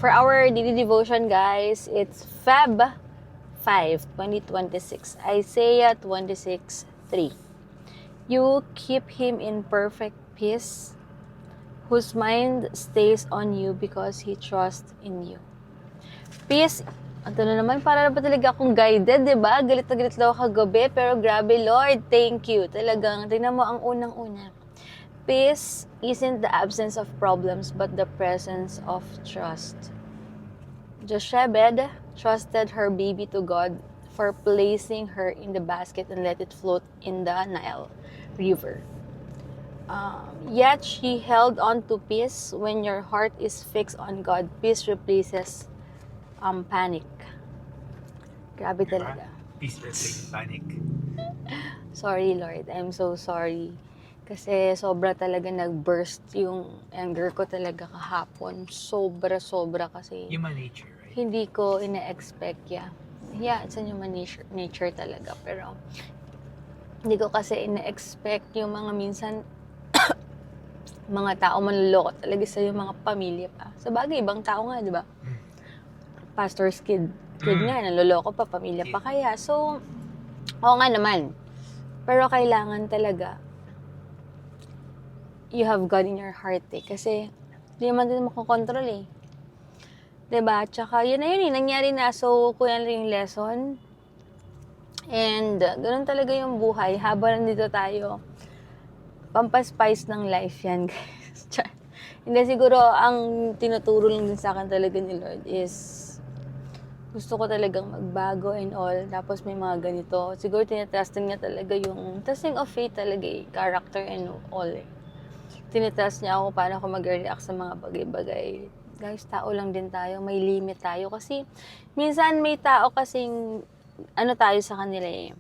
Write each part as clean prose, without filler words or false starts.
For our daily devotion, guys, it's Feb 5, 2026. Isaiah 26:3. You keep him in perfect peace, whose mind stays on you because he trusts in you. Peace. Ito na naman, para ba talaga akong guided, diba? Galit na galit daw kagabi, pero grabe, Lord, thank you. Talagang, tingnan mo ang unang-una. Peace isn't the absence of problems, but the presence of trust. Jochebed trusted her baby to God for placing her in the basket and let it float in the Nile River. Yet she held on to peace. When your heart is fixed on God, peace replaces panic. Grabe talaga. Peace replaces panic. Sorry, Lord. I'm so sorry. Kasi sobra talaga nag-burst yung anger ko talaga kahapon. Sobra kasi Human nature, right? hindi ko ina-expect, yeah. Yeah, it's a human nature talaga. Pero hindi ko kasi ina-expect yung mga minsan mga tao manloloko talaga sa yung mga pamilya pa. Sa bagay, ibang tao nga, di ba? Pastor's kid nga, naloloko pa, pamilya pa kaya. So, oo nga naman. Pero kailangan talaga you have God in your heart eh. Kasi, hindi naman din makokontrol eh. Diba? Tsaka, yun na yun eh. Nangyari na. So, kuya na yung lesson. And, ganun talaga yung buhay. Habang nandito tayo, pampaspice ng life yan, guys. Hindi, siguro, ang tinuturo lang din sa akin talaga ni Lord is, gusto ko talagang magbago and all. Tapos may mga ganito. Siguro, tinetesting niya talaga yung, testing of faith talaga eh. Character and all eh. Tinetest niya ako paano ako mag-react sa mga bagay-bagay. Guys, tao lang din tayo. May limit tayo. Kasi, minsan may tao kasing, ano tayo sa kanila eh.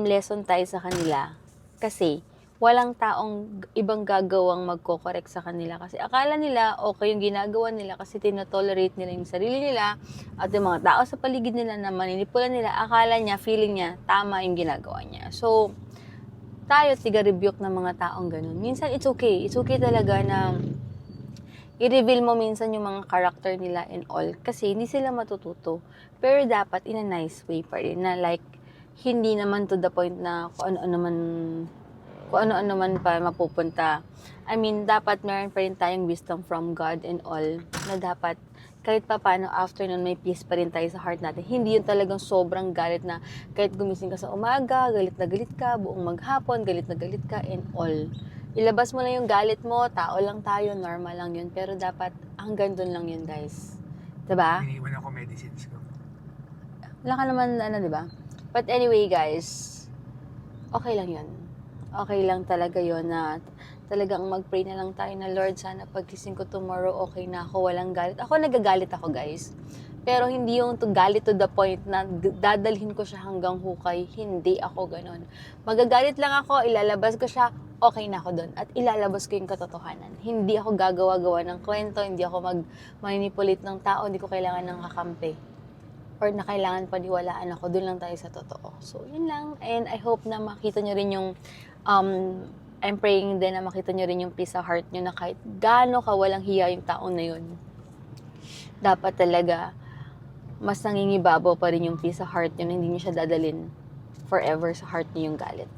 Lesson tayo sa kanila. Kasi, walang taong ibang gagawang magko-correct sa kanila. Kasi akala nila, okay yung ginagawa nila kasi tinotolerate nila yung sarili nila. At yung mga tao sa paligid nila na maninipulan nila, akala niya, feeling niya, tama yung ginagawa niya. So, tayo tiga-rebuke ng mga taong ganun. Minsan, it's okay. It's okay talaga na i-reveal mo minsan yung mga character nila and all. Kasi hindi sila matututo. Pero dapat in a nice way pa rin. Na like, hindi naman to the point na kung ano-ano man pa mapupunta. I mean, dapat meron pa rin tayong wisdom from God and all. Na dapat kahit pa paano after nun may peace pa rin tayo sa heart natin. Hindi yun talagang sobrang galit na kahit gumising ka sa umaga, galit na galit ka, buong maghapon, galit na galit ka, and all. Ilabas mo na yung galit mo, tao lang tayo, normal lang yun. Pero dapat hanggang dun lang yun, guys. Diba? Iniwan ako medicines ko. Wala ka naman, diba? But anyway, guys, okay lang yun. Okay lang talaga yun na talagang mag-pray na lang tayo na, Lord, sana pagkising ko tomorrow, okay na ako, walang galit. Ako, nagagalit ako, guys. Pero hindi yung galit to the point na dadalhin ko siya hanggang hukay. Hindi ako ganun. Magagalit lang ako, ilalabas ko siya, okay na ako doon. At ilalabas ko yung katotohanan. Hindi ako gagawa-gawa ng kwento, hindi ako mag-manipulate ng tao, hindi ko kailangan ng kakampi. Or na kailangan paniwalaan ako, doon lang tayo sa totoo. So, yun lang. And I hope na makita nyo rin yung I'm praying din na makita nyo rin yung peace sa heart nyo na kahit gaano ka walang hiya yung taon na yun. Dapat talaga, mas nangingibabaw pa rin yung peace sa heart nyo na hindi nyo siya dadalin forever sa heart nyo yung galit.